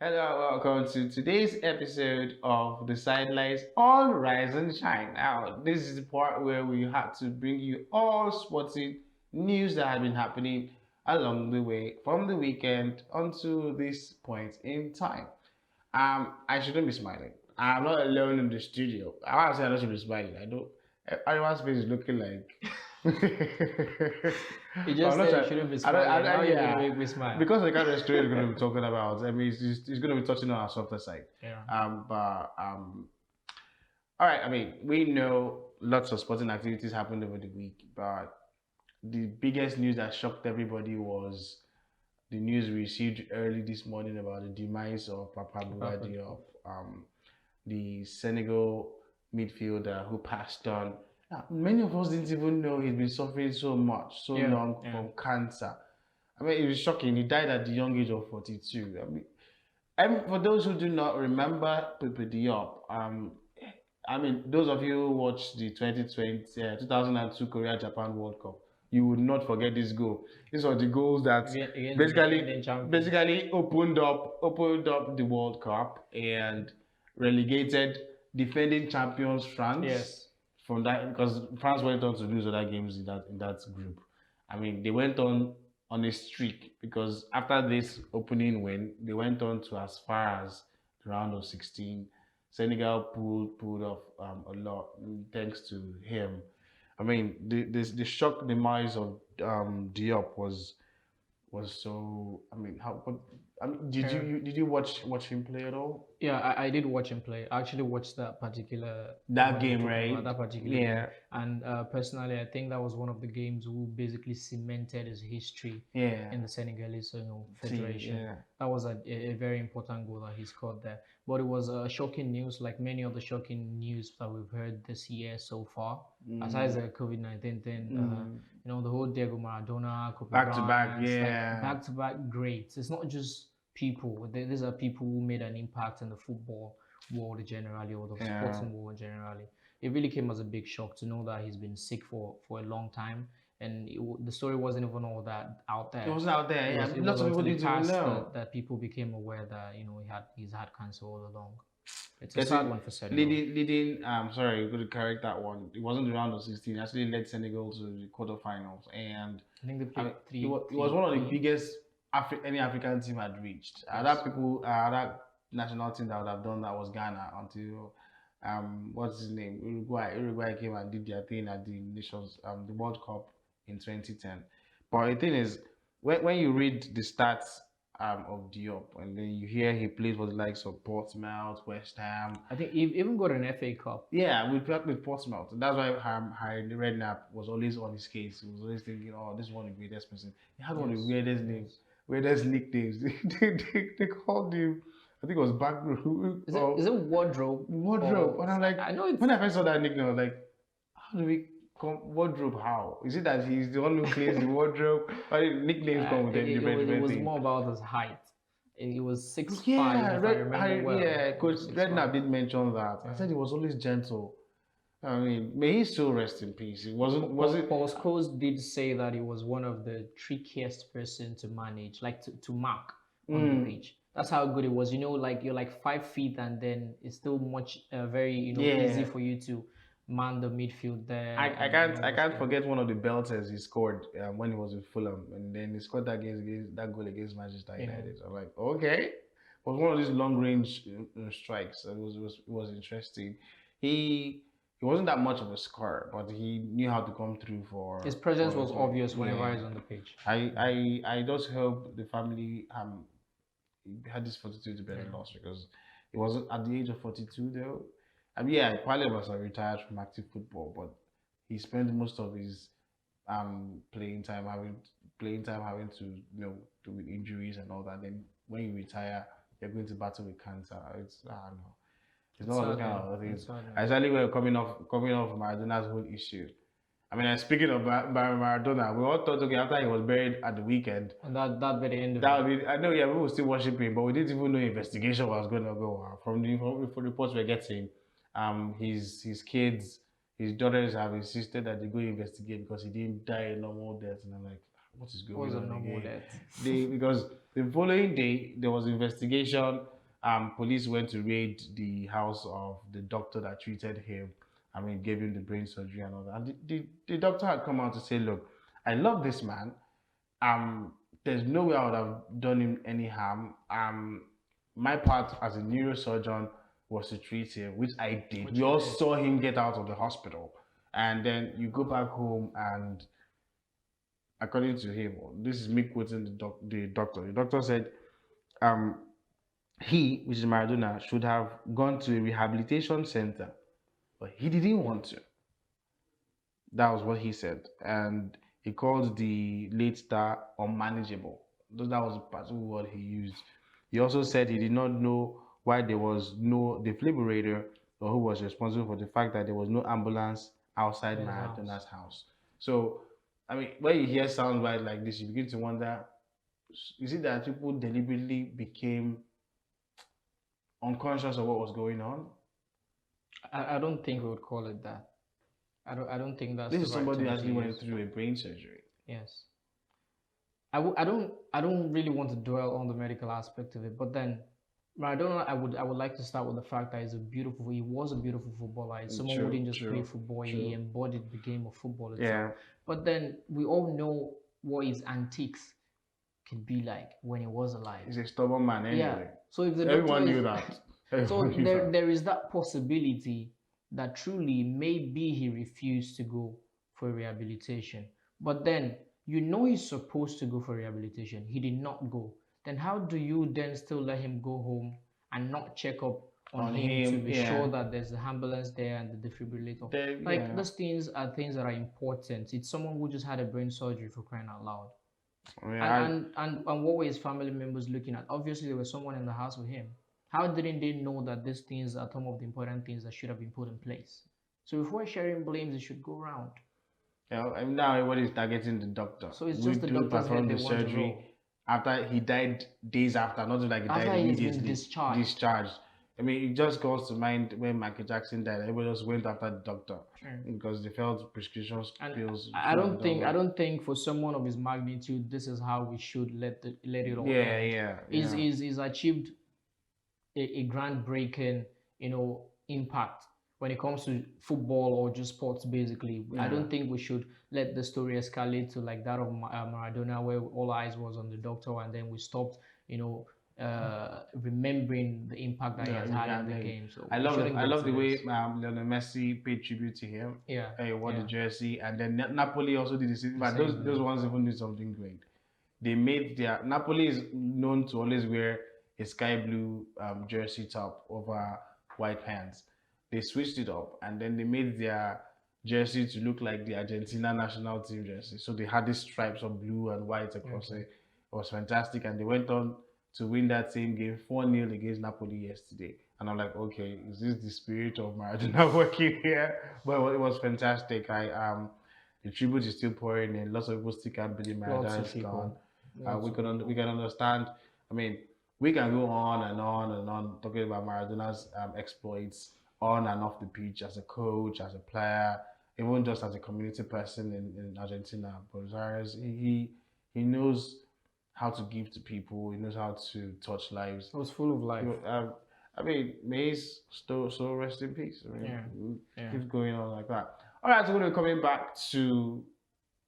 Hello, welcome to today's episode of The Sidelines on Rise and Shine. Now, this is the part where we had to bring you all sporting news that have been happening along the way from the weekend onto this point in time. I shouldn't be smiling. I'm not alone in the studio. I want to say I should be smiling. I don't. Everyone's face is looking like. You But I'm just not said you sure. shouldn't be I don't. smiling. Now you're Yeah. gonna make me smile. Because the kind of story we're going to be talking about. I mean, it's going to be touching on our softer side. Yeah. But all right. I mean, we know lots of sporting activities happened over the week, but the biggest news that shocked everybody was the news we received early this morning about the demise of Papa Bouhaddi of the Senegal midfielder who passed on. Now, many of us didn't even know he'd been suffering so much, so Yeah, long yeah. from cancer. I mean, it was shocking. He died at the young age of 42. I mean, and for those who do not remember Pepe Diop, I mean, those of you who watched the 2002 Korea Japan World Cup, you would not forget this goal. These are the goals that Against the basically defending champions. basically opened up the World Cup and relegated defending champions France. Yes. From that, because France went on to lose other games in that group. I mean, they went on a streak because after this opening win, they went on to as far as the round of 16. Senegal pulled off a lot thanks to him. I mean, the shock demise of Diop was so. I mean, how? What, I mean, did you watch him play at all? Yeah, I did watch him play. I actually watched that particular That when you're game, talking right? about that particular Yeah. game. And personally, I think that was one of the games who basically cemented his history Yeah. in the Senegalese Team, federation. yeah. That was a very important goal that he scored there. But it was shocking news, like many of the shocking news that we've heard this year so far. Aside the COVID-19 thing, the whole Diego Maradona, Kobe Back to back, Bryant, yeah. like back-to-back greats. It's not just people. These are people who made an impact in the football world generally, or the Yeah. sporting world generally. It really came as a big shock to know that he's been sick for a long time, and the story wasn't even all that out there. It wasn't out there. Yeah, It lots was of people until it didn't even passed know. that people became aware that he's had cancer all along. It's a sad one for Senegal. Leading, sorry, going to correct that one. It wasn't the round of 16. It actually led Senegal to the quarterfinals, and I think they played it was one of the biggest any African team had reached. Other national team that would have done that was Ghana until what's his name, Uruguay. Uruguay came and did their thing at the Nations the World Cup in 2010. But the thing is, when you read the stats of Diop, and then you hear he played for the likes of Portsmouth, West Ham. I think he even got an FA Cup. Yeah, we played with Portsmouth, and that's why Harry Redknapp was always on his case. He was always thinking, "Oh, this is one of the greatest person." He had one of the weirdest names, weirdest nicknames. They called him, I think it was Backroom. Is it Wardrobe? Wardrobe? And I'm like, I know it's when I first saw that nickname, I was like, how do we come Wardrobe? How is it that he's the one who cleans the wardrobe? Or nicknames come with different it was things. more about his height. He was 6'5", Yeah, if I remember well. yeah, Coach 6'5". Redknapp did mention that. I said he was always gentle. I mean, may he still rest in peace. It wasn't. Was it? Paul Scholes did say that he was one of the trickiest person to manage, like to mark on the pitch. That's how good it was. Like you're like 5 feet, and then it's still much very Yeah. easy for you to man the midfield there. I can't forget one of the belters he scored when he was with Fulham, and then he scored that goal against Manchester United. So I'm like, okay, it was one of these long range strikes. It was interesting. He wasn't that much of a scorer, but he knew how to come through for. His presence was obvious whenever he's on the pitch. I just hope the family had this fortitude to bear the loss, because it wasn't at the age of 42 though. I mean, yeah, probably was retired from active football, but he spent most of his playing time having to do with injuries and all that. Then when you retire, you're going to battle with cancer. It's I don't know. It's not those kind of things. Especially when you're coming off Maradona's whole issue. I mean, speaking of Maradona, we all thought, okay, after he was buried at the weekend, and that by the end of that would be, I know, yeah, we were still worshiping him, but we didn't even know investigation was going to go on. From the reports we're getting, his kids, his daughters have insisted that they go investigate because he didn't die a normal death, and I'm like, what is going on? Normal death? Because the following day there was investigation. Police went to raid the house of the doctor that treated him. I mean, gave him the brain surgery and all that. And the doctor had come out to say, look, I love this man. Um, there's no way I would have done him any harm. My part as a neurosurgeon was to treat him, which I did. Which We you all did. saw him get out of the hospital. And then you go back home and according to him, this is me quoting the doctor. The doctor said, um, he, which is Maradona, should have gone to a rehabilitation center, but he didn't want to. That was what he said. And he called the late star unmanageable. That was the particular word he used. He also said he did not know why there was no defibrillator or who was responsible for the fact that there was no ambulance outside His Maradona's house. So, I mean, when you hear sound bite like this, you begin to wonder, is it that people deliberately became unconscious of what was going on? I don't think we would call it that. I don't think that's This the is right somebody who term to actually went use. through a brain surgery. Yes. I don't really want to dwell on the medical aspect of it, but then Maradona, I would like to start with the fact that he was a beautiful footballer. Someone who True, didn't just play true, football, he true. embodied the game of football itself. Yeah. But then we all know what his antiques could be like when he was alive. He's a stubborn man Yeah. anyway. So if the Everyone doctor knew is, that. so Everyone knew there that. there is that possibility that truly maybe he refused to go for rehabilitation. But then he's supposed to go for rehabilitation. He did not go. Then how do you then still let him go home and not check up on On him to him, be yeah. sure that there's the ambulance there and the defibrillator? Like Yeah. those things are things that are important. It's someone who just had a brain surgery, for crying out loud. I mean, And what were his family members looking at? Obviously, there was someone in the house with him. How didn't they know that these things are some of the important things that should have been put in place? So before sharing blames, it should go around. I mean, now everybody is targeting the doctor. So it's We just the do doctor's head perform they the want to surgery roll. after he died days after, not like he After died he's been immediately. discharged. Discharged. I mean, it just goes to mind when Michael Jackson died. Everybody just went after the doctor because they felt prescription And pills. I don't think for someone of his magnitude, this is how we should let it all Yeah, end. yeah. He's achieved a groundbreaking, impact when it comes to football or just sports. Basically, I Yeah. don't think we should let the story escalate to like that of Maradona, where all eyes was on the doctor, and then we stopped, remembering the impact that he has had in the game. So I we love shouldn't I get love to the way this. Lionel Messi paid tribute to him. Yeah, He wore the yeah. jersey, and then Napoli also did the same. But same those ones even did something great. They made their Napoli is known to always wear a sky blue jersey top over white pants. They switched it up, and then they made their jersey to look like the Argentina national team jersey. So they had these stripes of blue and white across it. It was fantastic, and they went on to win that same game 4-0 against Napoli yesterday. And I'm like, okay, is this the spirit of Maradona working here? But it was fantastic. The tribute is still pouring in. Lots of people still can't believe Lots Maradona of is people. gone. Lots of people. We can understand. I mean, we can go on and on and on talking about Maradona's exploits on and off the pitch as a coach, as a player, even just as a community person in Argentina. But Zares, he knows how to give to people. He knows how to touch lives. It was full of life. I mean, may his so rest in peace. I mean, Yeah. keep going on like that. All right, so we're going to be coming back to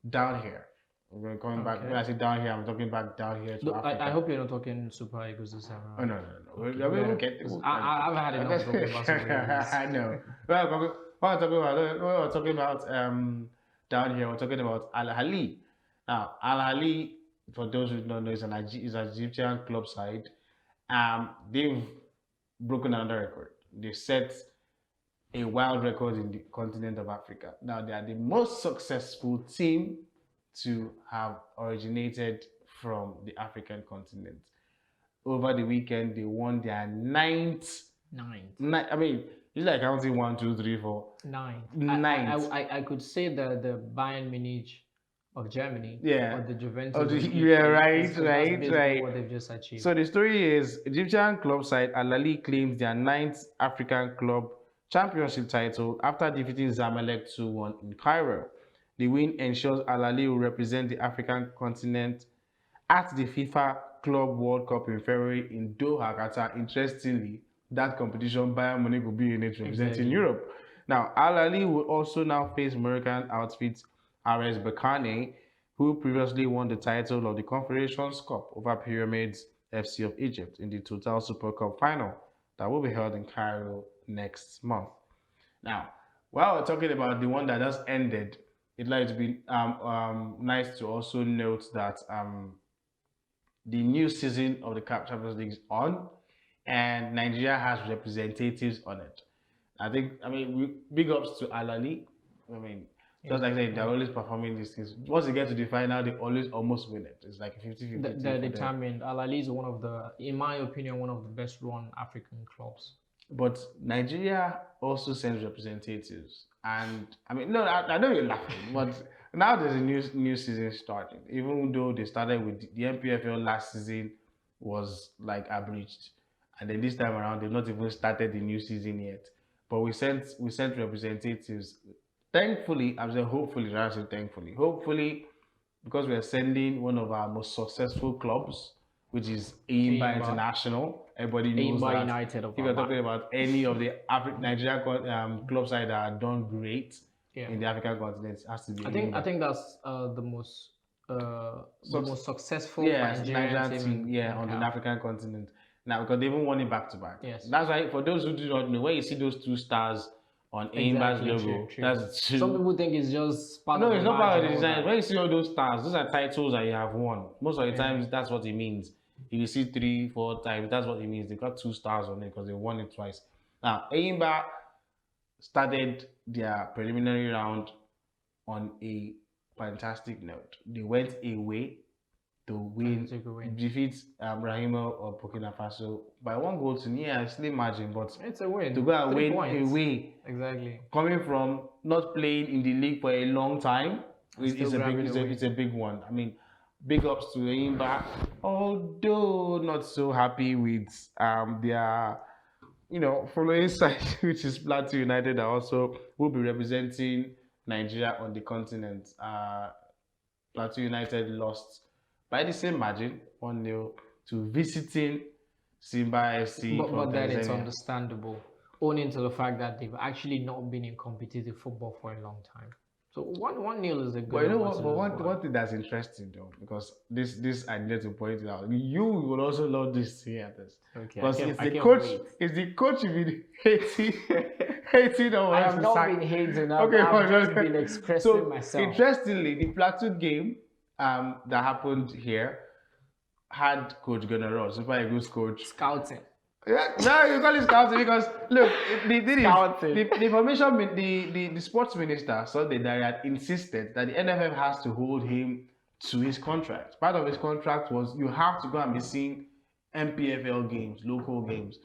down here. We're going to coming back. Okay. When I say down here, I'm talking back down here to Look, Africa. I hope you're not talking Super Eagles this time Oh around. no. Okay, We'll get. I've had enough talking about Super Eagles. I know. Well, we're talking about down here. We're talking about Al Ahly. Now, Al Ahly, for those who don't know, is an Egyptian club side. They've broken another record. They set a wild record in the continent of Africa. Now, they are the most successful team to have originated from the African continent. Over the weekend, they won their ninth. I mean, it's like counting 1, 2, 3, 4. Ninth. I could say the Bayern Munich of Germany. Yeah. Or the Juventus. Oh, of yeah, Italy. right, That's right, basically right. what they've just achieved. So the story is Egyptian club side Al Ahly claims their ninth African club championship title after defeating Zamalek 2-1 in Cairo. The win ensures Al Ahly will represent the African continent at the FIFA Club World Cup in February in Doha, Qatar. Interestingly, that competition, Bayern Munich will be in it representing Exactly. Europe. Now, Al Ahly will also now face Moroccan outfit RS Berkane, who previously won the title of the Confederations Cup over Pyramids FC of Egypt in the Total Super Cup final that will be held in Cairo next month. Now, while we're talking about the one that just ended, it'd like to be nice to also note that the new season of the CAF Champions League is on, and Nigeria has representatives on it. I mean, big ups to Al Ahly. I mean, just like I said, they're always performing these things. Once they get to the final, they always almost win it. It's like a 50-50. They're determined. Al Ahly is one of the, in my opinion, one of the best run African clubs. But Nigeria also sends representatives, and I mean, no, I know you're laughing, but now there's a new season starting. Even though they started with the MPFL last season was like abridged, and then this time around they've not even started the new season yet. But we sent representatives. Thankfully, I'm saying hopefully, rather than thankfully, hopefully, because we're sending one of our most successful clubs, which is Eimba International. Everybody knows Eimba that. United of If you're Aba. talking about any of the Nigerian club side that are done great in the African continent, it has to be. I think that's the most successful Nigerian team on the African continent. Now, because they even won it back to back. Yes. That's why, for those who do not know, when you see those two stars on Eimba's logo, true. that's true. Some people think it's just part No, of the it's not part of the badge and all design. that. When you see all those stars, those are titles that you have won. Most of the times, that's what it means. If you see 3, 4 times, that's what it means. They got 2 stars on it because they won it twice. Now, Eimba started their preliminary round on a fantastic note. They went away to win, defeat Rahima of Burkina Faso by 1 goal to near a slim margin, but it's a win. To go and 3 win points. away, Exactly. coming from not playing in the league for a long time, it's a big one. I mean, big ups to Eimba, although not so happy with their following side, which is Plateau United, that also will be representing Nigeria on the continent. Plateau United lost by the same margin, 1-0, to visiting Simba FC. But then it's understandable, owing to the fact that they've actually not been in competitive football for a long time. So 1-0 is a good. But you know what? But one thing that's interesting though, because this I need to point it out. You will also love this to hear this. Okay. Because it's the coach you've been hating on. I have not been hating. I've just been expressing myself. Interestingly, the Plateau game that happened here had Coach Gunnar, Super Eagles coach, scouting. Yeah, no, you call it scouting because look, the sports minister Sunday Dariat insisted that the NFF has to hold him to his contract. Part of his contract was you have to go and be seeing MPFL games, local games.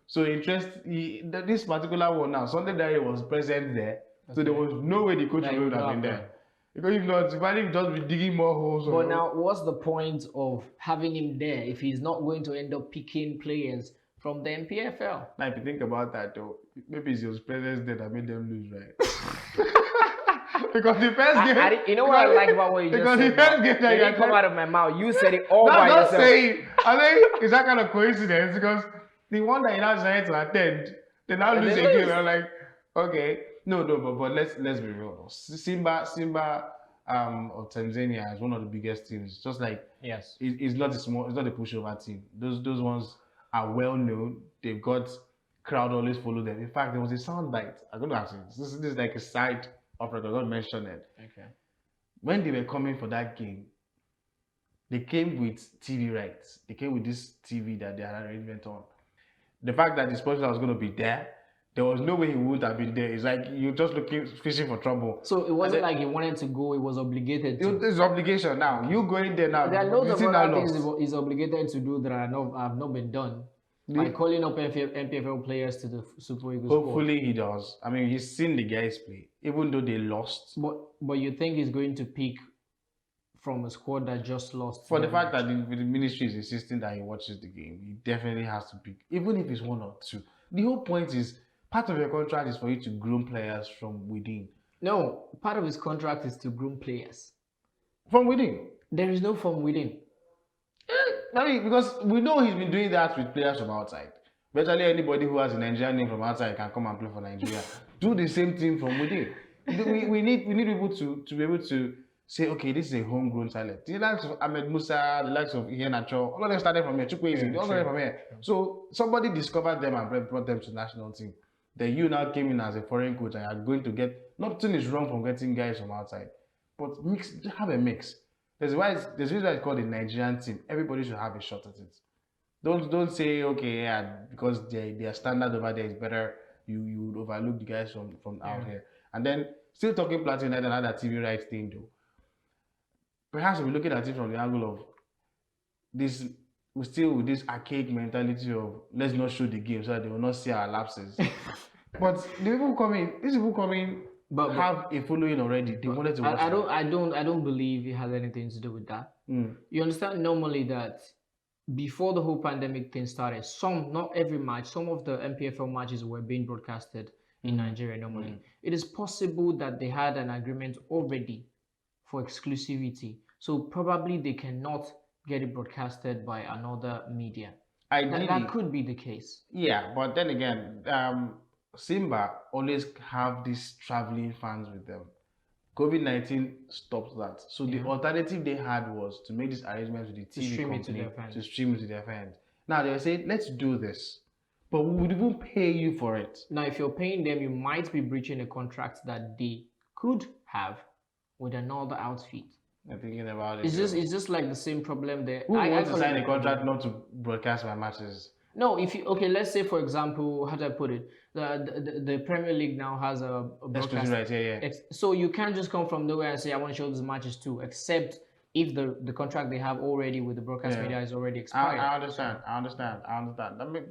So this particular one now, Sunday Dariat was present there, so there was no way the coach would have been there. Because if not, if I just be digging more holes. But now, what's the point of having him there if he's not going to end up picking players from the MPFL? Now, if you think about that, though, maybe it's his presence there that made them lose, right? Because the first game, you know what I like about what you just said? Because the first game that didn't come out of my mouth. You said it all by yourself. Saying. I think it's that kind of coincidence because the one that you now decided to attend, they now lose a game. I'm like, okay, no, but let's be real. Simba of Tanzania is one of the biggest teams. Just like it's not a pushover team. Those ones are well known. They've got crowd always follow them. In fact, there was a soundbite. I'm going to ask you. This is like a side of record. I'm going to mention it. Okay. When they were coming for that game, they came with TV rights. They came with this TV that they had arrangement on. The fact that the sports was going to be there was no way he would have been there. It's like you're just fishing for trouble. So it wasn't like he wanted to go, he was obligated to. It's obligation now. You going there now. There are loads of other things he's obligated to do that have not been done. By calling up MPFL players to the Super Eagles Hopefully he does. I mean, he's seen the guys play, even though they lost. But you think he's going to pick from a squad that just lost? For the fact that the ministry is insisting that he watches the game, he definitely has to pick, even if it's 1 or 2. The whole point is, part of your contract is for you to groom players from within. No, part of his contract is to groom players. From within? There is no from within. I mean, because we know he's been doing that with players from outside. Virtually anybody who has a Nigerian name from outside can come and play for Nigeria. Do the same thing from within. We need people to be able to say, okay, this is a homegrown talent. The likes of Ahmed Musa, the likes of Ian Acho, all of them started from here. Chukwueze, they all started from here. So somebody discovered them and brought them to the national team. Then you now came in as a foreign coach and are going to get, nothing is wrong from getting guys from outside, but have a mix. There's a reason why it's called a Nigerian team. Everybody should have a shot at it. Don't say, okay, yeah, because their standard over there is better, you would overlook the guys from out here. And then still talking Platinum and another TV rights thing though. Perhaps we're looking at it from the angle of this, we still with this archaic mentality of let's not show the game so that they will not see our lapses. But these people coming but have a following already. They wanted to watch. I don't believe it has anything to do with that. You understand normally that before the whole pandemic thing started, not every match, some of the MPFL matches were being broadcasted in Nigeria normally. It is possible that they had an agreement already for exclusivity. So probably they cannot get it broadcasted by another media. That could be the case. Yeah, but then again, Simba always have these traveling fans with them. COVID-19 stopped that. So the alternative they had was to make this arrangement with the TV company to stream it to their fans. Now they say, let's do this, but we would even pay you for it. Now, if you're paying them, you might be breaching a contract that they could have with another outfit. I'm thinking about it. It's just like the same problem there. Who wants to sign a contract not to broadcast my matches? No, let's say for example, how do I put it? The Premier League now has a broadcast right, yeah. So you can't just come from nowhere and say I want to show these matches too, except if the contract they have already with the broadcast media is already expired. I understand. I mean,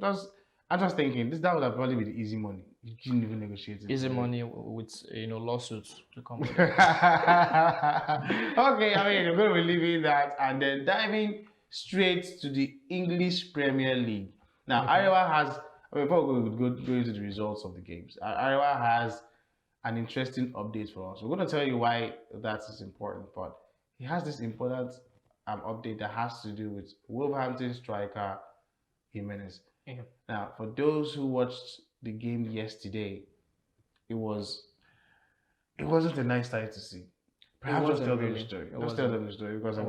I'm just thinking that would have probably be the easy money. You couldn't even negotiate it. Easy money with lawsuits to come with. Okay, I mean, we're going to be leaving that and then diving straight to the English Premier League. Now, Arewa has, before we go into the results of the games, Arewa has an interesting update for us. We're going to tell you why that is important, but he has this important update that has to do with Wolverhampton striker Jimenez. Yeah. Now, for those who watched the game yesterday, it wasn't a nice sight to see. Perhaps just tell them the story. Just tell them the story because I'm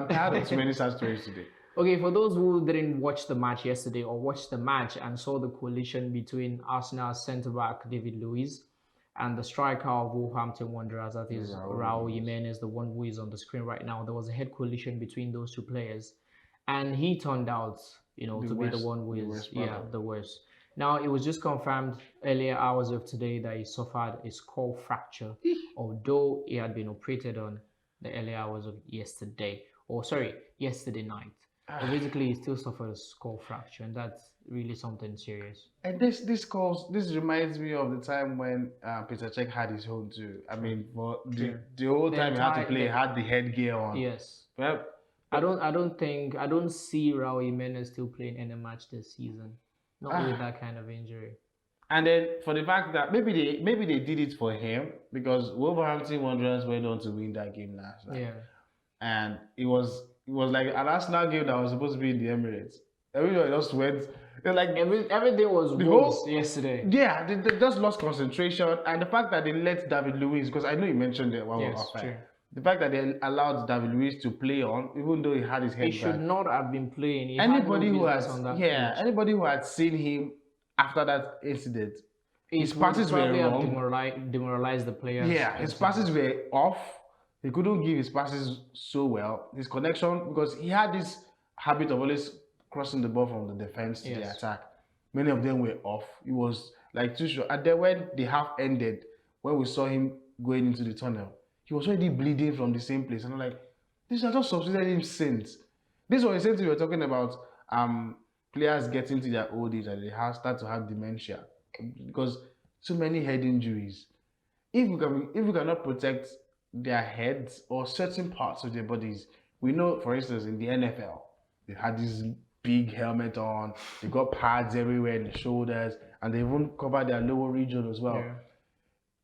tired of too many sad stories today. Okay, for those who didn't watch the match yesterday or watched the match and saw the collision between Arsenal's centre-back David Luiz and the striker of Wolverhampton Wanderers, that is Raul Jimenez, the one who is on the screen right now, there was a head collision between those two players. And he turned out, to be the one who is, the worst. Now, it was just confirmed earlier hours of today that he suffered a skull fracture, although he had been operated on the earlier hours of yesterday night. But basically, he still suffered a skull fracture, and that's really something serious. And this reminds me of the time when Peter Cech had his own too. I mean, for the whole time he had to play, he had the headgear on. Yes. Well, I don't see Raul Jimenez still playing any match this season. Not with that kind of injury. And then for the fact that maybe they did it for him because Wolverhampton Wanderers went on to win that game last night. Yeah. And it was like an Arsenal game that was supposed to be in the Emirates. Everybody just went. Like everything was worse yesterday. Yeah, they just lost concentration, and the fact that they let David Luiz, because I know you mentioned it while we were off. The fact that they allowed David Luiz to play on, even though he had his head he should not have been playing. Anybody who had seen him after that incident, his passes were wrong. Demoralized the players. Yeah, his passes were off. He couldn't give his passes so well. His connection, because he had this habit of always crossing the ball from the defense to the attack. Many of them were off. It was like too short. And then when the half ended, when we saw him going into the tunnel, he was already bleeding from the same place. And I'm like, this is just subsidizing him since. This was the same thing we were talking about players getting to their old age and they start to have dementia because too many head injuries. If we cannot protect their heads or certain parts of their bodies, we know, for instance, in the NFL, they had this big helmet on, they got pads everywhere in the shoulders, and they even cover their lower region as well. Yeah.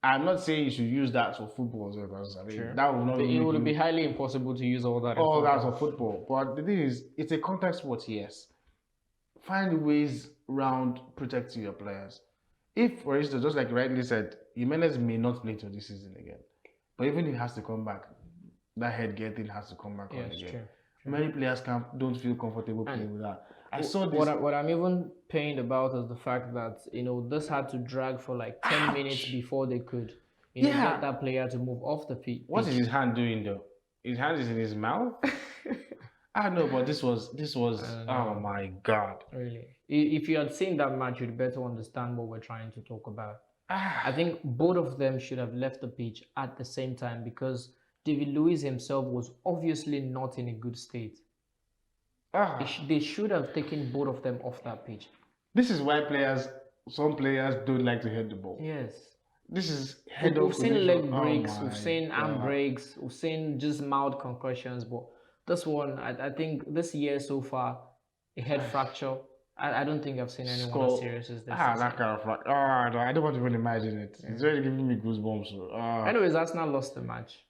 I'm not saying you should use that for football, because I mean Sure. that would not It make would be you highly impossible to use all that. all that for football. But the thing is, it's a contact sport, yes. Find ways around protecting your players. If, for instance, just like you rightly said, Jimenez may not play till this season again, but even if he has to come back, that headgear thing has to come back on again. True. Many players don't feel comfortable playing with that. I saw this. What I'm even pained about is the fact that this had to drag for like 10 minutes before they could get that player to move off the pitch. What is his hand doing though? His hand is in his mouth. I know, but this was oh my god. Really, if you had seen that match, you'd better understand what we're trying to talk about. I think both of them should have left the pitch at the same time because David Luiz himself was obviously not in a good state. They should have taken both of them off that pitch. This is why some players don't like to head the ball. Yes. This is We've seen leg breaks, we've seen arm breaks, we've seen just mild concussions, but this one, I think this year so far, a head fracture. I don't think I've seen anyone as serious as this. That kind of fracture. I don't want to even imagine it. It's really giving me goosebumps. Anyways, Arsenal lost the match.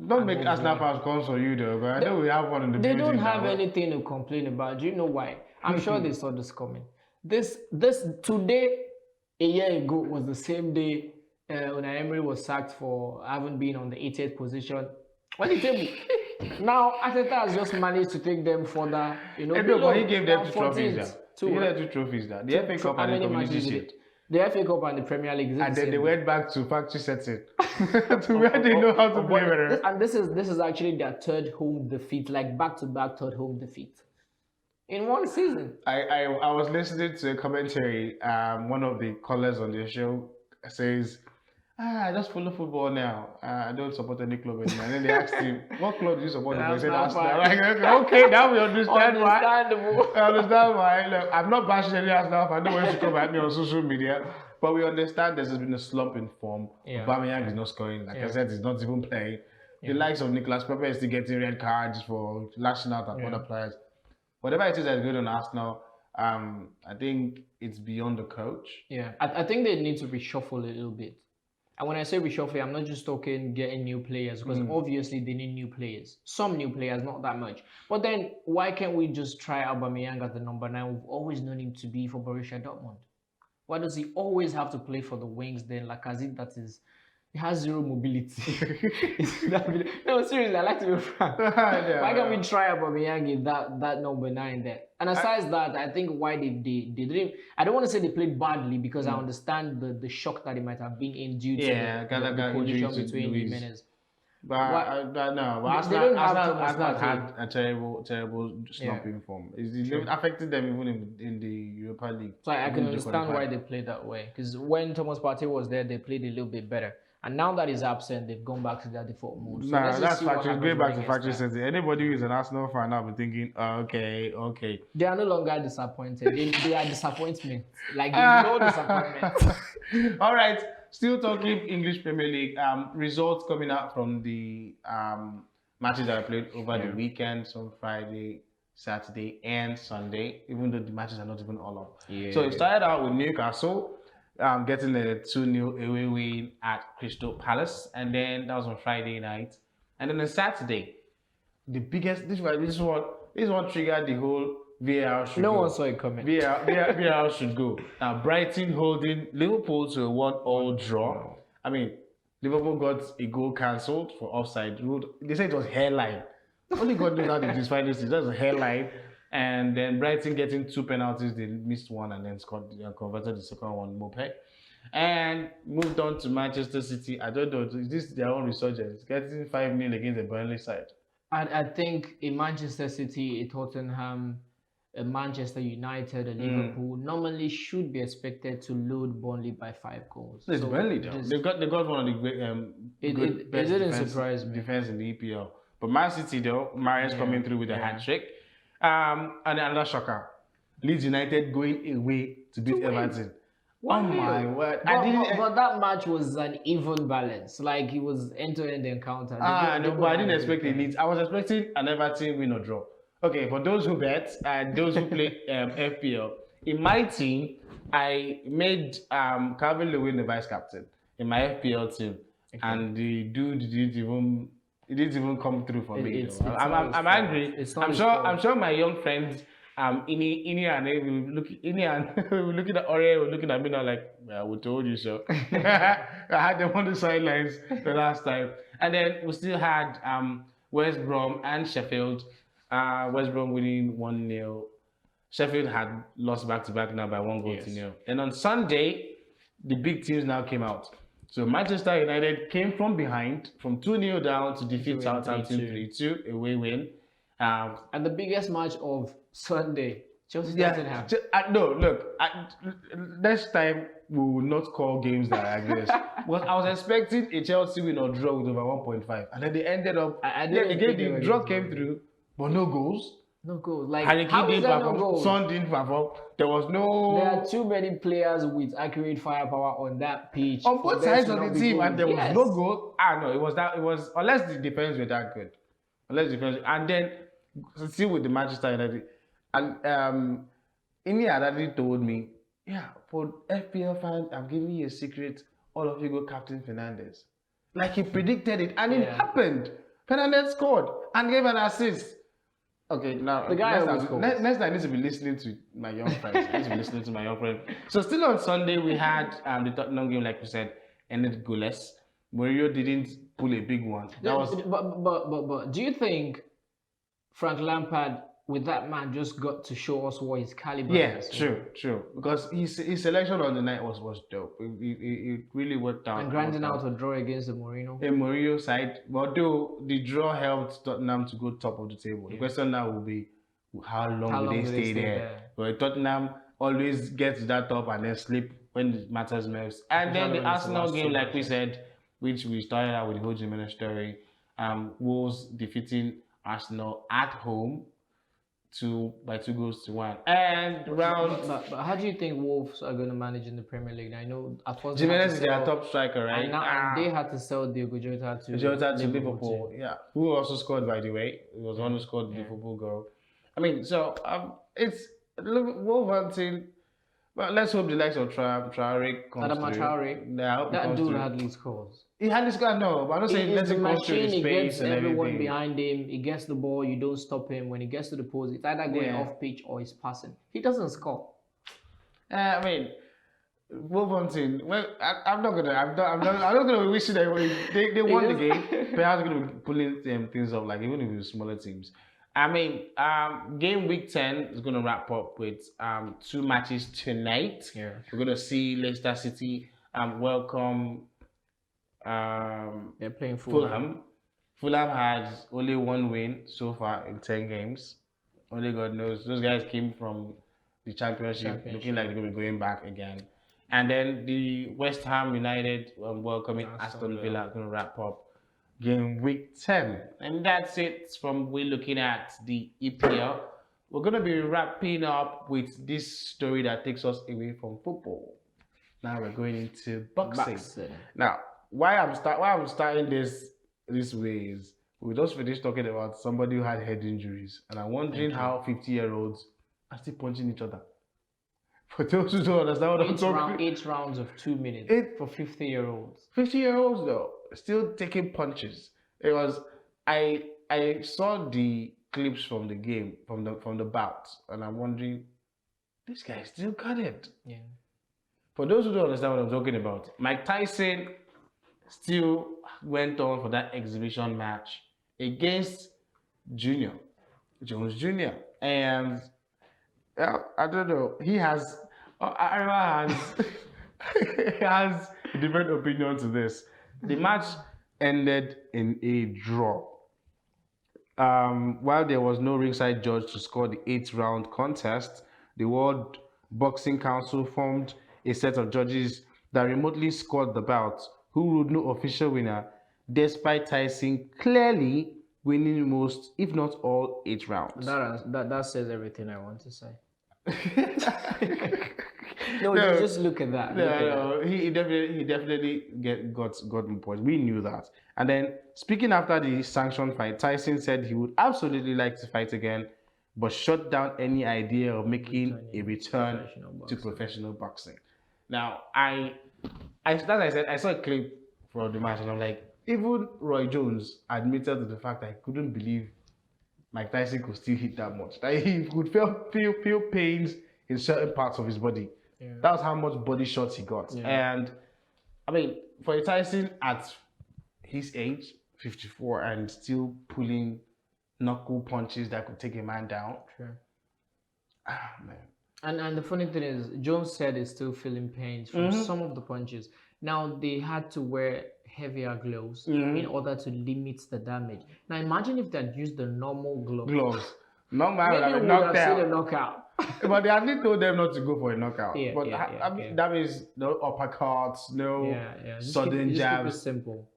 Don't make Arsenal fans console you though, but I know we have one in the They building don't have now. anything to complain about. Do you know why? I'm sure they saw this coming. This today, a year ago, was the same day Unai Emery was sacked for having been on the 80th position on the table. Now Arteta has just managed to take them further. But he gave them 2 trophies. He gave them 2 trophies. The FA Cup and the Community Shield. The FA Cup and the Premier League. And then they went back to factory setting to where they know how to play better. And this is actually their 3rd home defeat, like back-to-back 3rd home defeat in one season. I was listening to a commentary. One of the callers on the show says, I just follow football now. I don't support any club anymore. And then they asked him, what club do you support? He said Arsenal. Like, okay, now we understand why. I understand why. Look, I'm not bashing any Arsenal fan. I don't want you to come at me on social media. But we understand there's been a slump in form. Aubameyang is not scoring. Like I said, he's not even playing. The likes of Nicolas Pepe is still getting red cards for lashing out at other players. Whatever it is that's good on Arsenal, I think it's beyond the coach. Yeah, I think they need to reshuffle a little bit. And when I say reshuffle, I'm not just talking getting new players, because obviously they need new players. Some new players, not that much. But then, why can't we just try Aubameyang at the number 9? We've always known him to be for Borussia Dortmund. Why does he always have to play for the wings then? Like as if he has zero mobility. No, seriously, I like to be frank. Why can't we try Aubameyang in that number 9 there? And aside that, I think why they didn't. I don't want to say they played badly because I understand the shock that it might have been in due to the collision between Jimenez. But Arsenal had a terrible slumping form. It affected them even in the Europa League. So I can understand why they played that way. Because when Thomas Partey was there, they played a little bit better. And now that he's absent, they've gone back to their default mode. So that's factory. Going back to factory setting. Anybody who is an Arsenal fan now be thinking, okay. They are no longer disappointed. They are disappointment. Like there's no disappointment. All right. Still talking English Premier League. Results coming out from the matches that I played over the weekend, so Friday, Saturday, and Sunday. Even though the matches are not even all up. Yeah. So it started out with Newcastle. Getting a 2-0 away win at Crystal Palace, and then that was on Friday night. And then on Saturday, the biggest this one triggered the whole VAR should go. No one saw it coming. VAR should go. Now Brighton holding Liverpool to a 1-1 draw. I mean, Liverpool got a goal cancelled for offside. They said it was hairline. Only God knows how they define this. That was a hairline. And then Brighton getting 2 penalties, they missed one and then converted the second one, Moped. And moved on to Manchester City. I don't know, is this their own resurgence? Getting 5-0 against the Burnley side. I think in Manchester City, a Tottenham, a Manchester United, a Liverpool normally should be expected to load Burnley by 5 goals. It's Burnley though. They got one of the great it didn't surprise me. Defense in the EPL. But Man City though, Marius coming through with a hat trick. And another shocker, Leeds United going away to beat Everton. Oh my word! But that match was an even balance. Like it was end-to-end encounter. But I didn't expect the Leeds. I was expecting an Everton win or draw. Okay, for those who bet and those who play FPL, in my team, I made Calvin Lewin the vice captain in my FPL team, Okay. and the dude didn't come through for me. It's Though. it's not his I'm fault. angry. It's not his fault. I'm sure my young friends Ini and they will look Ini and we were looking at Ore, were looking at me now like, well, we told you so. I had them on the sidelines the last time, and then we still had West Brom and Sheffield. West Brom winning 1-0. Sheffield had lost back to back now by 1 goal to 0. And on Sunday, the big teams now came out. So Manchester United came from behind, from 2-0 down to defeat Southampton 3-2, away win. And the biggest match of Sunday, Chelsea Yeah, Tottenham. no, look, next time we will not call games that are like this. Well, I was expecting a Chelsea win or draw with over 1.5, and then they ended up. I didn't Again, think they the were draw gonna came through, but no goals. No goals. Like Harry how Kane is didn't there no perform. goals? Son didn't perform. There was no. There are too many players with accurate firepower on that pitch. On for both there sides to of not the be team, goals. and there was Yes. no goal. No, it was that. It was unless the defense were that good, unless the defense, and then still with the Manchester United, and Ini had already told me, yeah, for FPL fans, I'm giving you a secret. All of you go Captain Fernandez, like he predicted it, and it Yeah. happened. Fernandez scored and gave an assist. Okay, now The guy next always time, scores. next time I need to be listening to my young friends. I need to be listening to my young friends. So still on Sunday we had the Tottenham game, like we said, ended goalless. Mourinho didn't pull a big one. That was But do you think Frank Lampard with that man just got to show us what his caliber yeah, is? true. Because his selection on the night was dope. It really worked out. And grinding out a draw against the Mourinho. A Mourinho side, but though the draw helped Tottenham to go top of the table. The question now will be how long will they stay there? But Tottenham always gets to that top and then slip when it matters most. And then the Arsenal game, like we said, which we started out with the whole Jimenez story, Wolves defeating Arsenal at home by 2 goals to 1. And round But how do you think Wolves are going to manage in the Premier League? I know at first Jimenez is their top striker, right? and they had to sell Diogo Jota to Liverpool. Yeah, who also scored, by the way. It was one who scored the Liverpool goal. I mean, so it's Wolverhampton. But let's hope the likes of Traore comes Adama through. Traore. Yeah, I hope he That comes dude through. hardly scores. He had this guy, no, but I'm not saying He's let the him come through the machine. He gets space and everyone everything. behind him. He gets the ball. You don't stop him. When he gets to the post, it's either going Yeah. off pitch or he's passing. He doesn't score. I mean, Wolverhampton. Well, I'm not gonna be wishing that they won the game. Perhaps gonna be pulling things up, like even if it's smaller teams. I mean, game week 10 is gonna wrap up with 2 matches tonight. Yeah. We're gonna see Leicester City welcome They're playing Fulham. Fulham has only 1 win so far in 10 games. Only God knows. Those guys came from the championship. Looking like they're going to be going back again. And then the West Ham United welcoming Aston Villa going to wrap up game week 10. And that's it from we looking at the EPL. We're going to be wrapping up with this story that takes us away from football. Now we're going into boxing. Now, why I'm starting this way is we just finished talking about somebody who had head injuries, and I'm wondering how 50-year-olds are still punching each other. For those who don't understand what I'm talking about, 8 rounds of 2 minutes for 50-year-olds. 50-year-olds though, still taking punches. It was I saw the clips from the game, from the bouts, and I'm wondering, this guy still got it. Yeah. For those who don't understand what I'm talking about, Mike Tyson still went on for that exhibition match against Jones Jr. And I don't know, he has he has a different opinion to this. The match ended in a draw. While there was no ringside judge to score the 8th-round contest, the World Boxing Council formed a set of judges that remotely scored the bout, who ruled no official winner, despite Tyson clearly winning most, if not all, 8 rounds. That says everything I want to say. No, just look at that. He definitely got more points. We knew that. And then, speaking after the sanctioned fight, Tyson said he would absolutely like to fight again, but shut down any idea of making a Returning to return professional to boxing. professional boxing. Now, as I said, I saw a clip from the match, and I'm like, even Roy Jones admitted to the fact that he couldn't believe Mike Tyson could still hit that much. That he could feel pains in certain parts of his body. Yeah. That was how much body shots he got. Yeah. And I mean, for a Tyson at his age, 54, and still pulling knuckle punches that could take a man down. Sure. Ah, man. And the funny thing is, Jones said he's still feeling pains from some of the punches. Now they had to wear heavier gloves in order to limit the damage. Now imagine if they'd used the normal gloves. No man would Maybe have we been would have knocked seen a out. knockout. But they at least told them not to go for a knockout. Yeah, But yeah, I mean, yeah. that means no uppercuts, no Yeah. sudden Just keep it jabs. simple.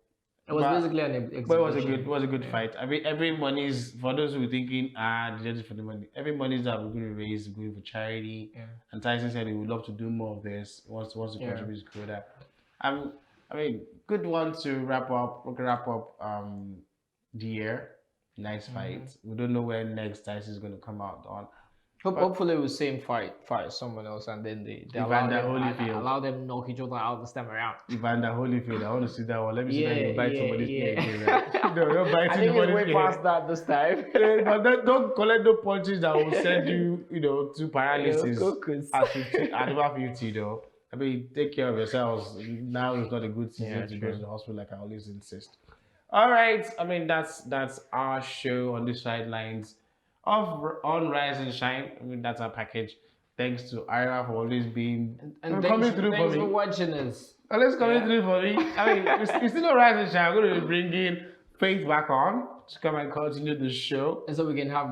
It was But- basically an exhibition. But it was a good fight. I mean, every money's for those who are thinking, the judges for the money. Every money that we're going to raise is going for charity. Yeah. And Tyson said he would love to do more of this. He wants to contribute to that. I mean, good one to wrap up. We can wrap up the year. Nice fight. We don't know where next Tyson is going to come out on. Hopefully we'll see him fight someone else, and then they Evander Holyfield. allow them knock each other out this time around. Evander Holyfield. I want to see that one. Let me see that you bite somebody's yeah. ear. No, don't bite I think it's somebody's way ear. past that this time. But don't collect no punches that will send you, to paralysis Cookies. at over 50, though. I mean, take care of yourselves. Now is not a good season Yeah, to go true. to the hospital, like I always insist. All right. I mean, that's our show on the sidelines on Rise and Shine. I mean, that's our package. Thanks to Ira for always being And coming through thanks for for me. watching us. Always coming through for me. I mean, it's still on Rise and Shine. I'm going to be bringing Faith back on to come and continue the show. And so we can have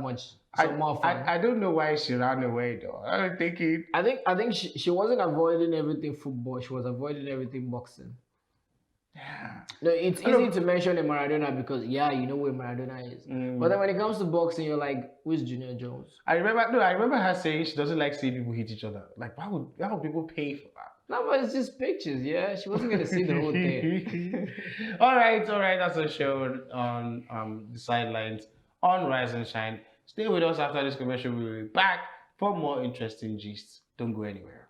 some more fun. I don't know why she ran away though. I'm thinking. I think she wasn't avoiding everything football. She was avoiding everything boxing. Yeah. No, it's easy to mention a Maradona because you know where Maradona is. But then when it comes to boxing, you're like, who's Junior Jones? I remember her saying she doesn't like seeing people hit each other. Like, why would people pay for that? No, but it's just pictures. Yeah, she wasn't gonna see the whole thing. all right. That's a show on the sidelines on Rise and Shine. Stay with us after this commercial. We'll be back for more interesting gists. Don't go anywhere.